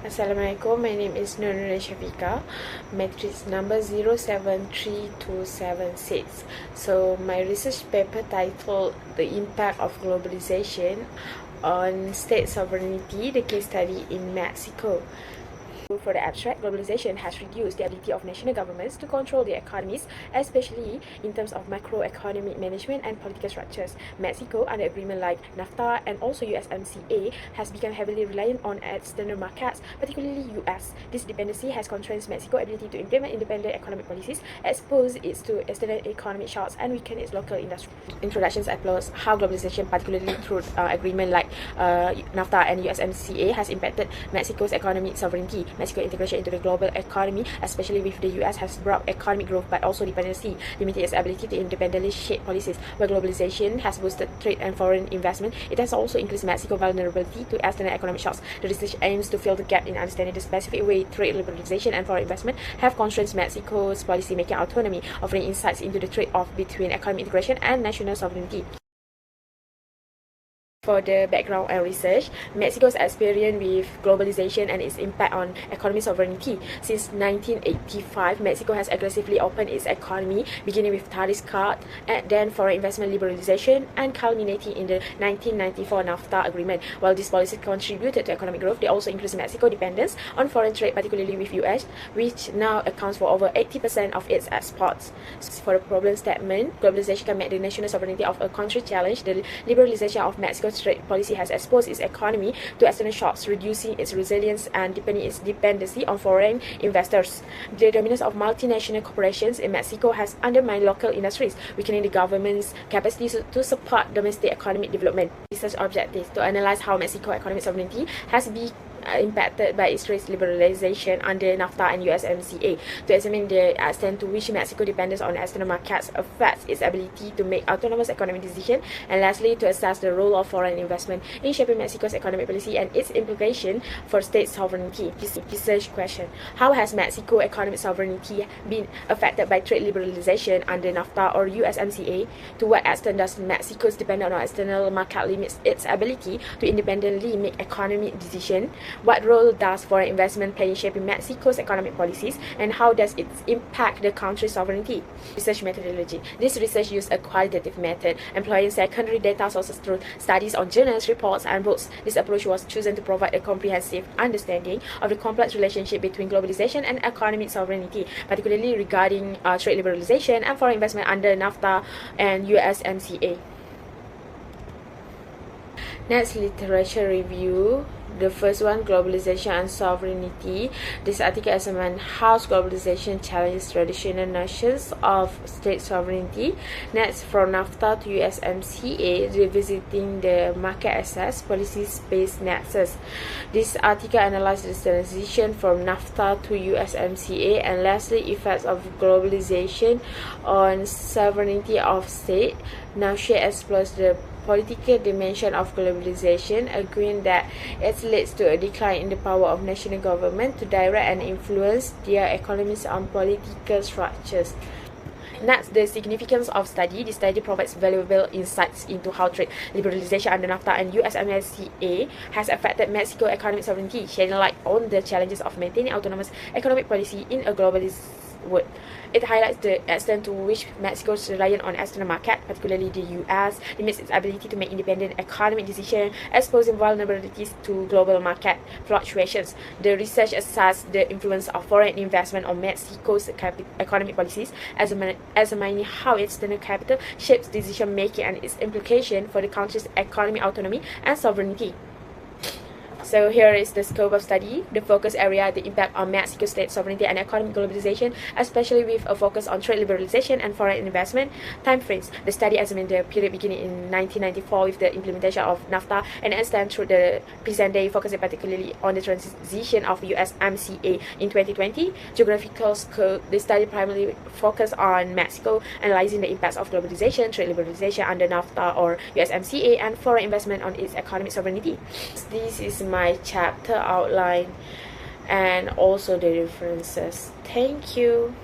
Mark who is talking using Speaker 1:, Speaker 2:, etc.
Speaker 1: Assalamualaikum, my name is Nurul Shafika, matrix number 073276. So my research paper titled The Impact of Globalization on State Sovereignty, the case study in Mexico. For the abstract, globalization has reduced the ability of national governments to control their economies, especially in terms of macroeconomic management and political structures. Mexico, under agreement like NAFTA and also USMCA, has become heavily reliant on external markets, particularly US. This dependency has constrained Mexico's ability to implement independent economic policies, expose it to external economic shocks, and weaken its local industry. Introductions explores how globalization, particularly through agreement like NAFTA and USMCA, has impacted Mexico's economic sovereignty. Mexico's integration into the global economy, especially with the US, has brought economic growth but also dependency, limiting its ability to independently shape policies. While globalization has boosted trade and foreign investment, it has also increased Mexico's vulnerability to external economic shocks. The research aims to fill the gap in understanding the specific way trade liberalization and foreign investment have constrained Mexico's policy-making autonomy, offering insights into the trade-off between economic integration and national sovereignty. For the background and research, Mexico's experience with globalization and its impact on economic sovereignty. Since 1985, Mexico has aggressively opened its economy, beginning with tariff cut, and then foreign investment liberalization, and culminating in the 1994 NAFTA agreement. While these policies contributed to economic growth, they also increased Mexico's dependence on foreign trade, particularly with US, which now accounts for over 80% of its exports. For the problem statement, globalization can make the national sovereignty of a country challenge. The liberalization of Mexico's trade policy has exposed its economy to external shocks, reducing its resilience and deepening its dependency on foreign investors. The dominance of multinational corporations in Mexico has undermined local industries, weakening the government's capacity to support domestic economic development. Research objectives: to analyze how Mexico's economic sovereignty has been impacted by its trade liberalization under NAFTA and USMCA, to examine the extent to which Mexico's dependence on external markets affects its ability to make autonomous economic decisions, and lastly, to assess the role of foreign investment in shaping Mexico's economic policy and its implication for state sovereignty. Research question: how has Mexico's economic sovereignty been affected by trade liberalization under NAFTA or USMCA? To what extent does Mexico's dependence on external market limits its ability to independently make economic decisions? What role does foreign investment play in shaping Mexico's economic policies, and how does it impact the country's sovereignty? Research methodology: this research used a qualitative method, employing secondary data sources through studies on journals, reports, and books. This approach was chosen to provide a comprehensive understanding of the complex relationship between globalization and economic sovereignty, particularly regarding trade liberalization and foreign investment under NAFTA and USMCA. Next, literature review. The first one, globalization and sovereignty. This article examines how globalization challenges traditional notions of state sovereignty. Next, from NAFTA to USMCA, revisiting the market access policy-based nexus. This article analyzes the transition from NAFTA to USMCA, and lastly, effects of globalization on sovereignty of state. Now she explores the political dimension of globalization, agreeing that it leads to a decline in the power of national government to direct and influence their economies on political structures. Next, the significance of study. This study provides valuable insights into how trade liberalization under NAFTA and USMCA has affected Mexico's economic sovereignty, shedding light on the challenges of maintaining autonomous economic policy in a globalist world. It highlights the extent to which Mexico is reliant on external market, particularly the US, limits its ability to make independent economic decisions, exposing vulnerabilities to global market fluctuations. The research assesses the influence of foreign investment on Mexico's economic policies, examining how external capital shapes decision making and its implication for the country's economic autonomy and sovereignty. So here is the scope of study, the focus area, the impact on Mexico state sovereignty and economic globalization, especially with a focus on trade liberalization and foreign investment. Time frames: the study examined the period beginning in 1994 with the implementation of NAFTA and extend through the present day, focusing particularly on the transition of USMCA in 2020. Geographical scope: the study primarily focused on Mexico, analyzing the impacts of globalization, trade liberalization under NAFTA or USMCA, and foreign investment on its economic sovereignty. This is my chapter outline and also the references. Thank you.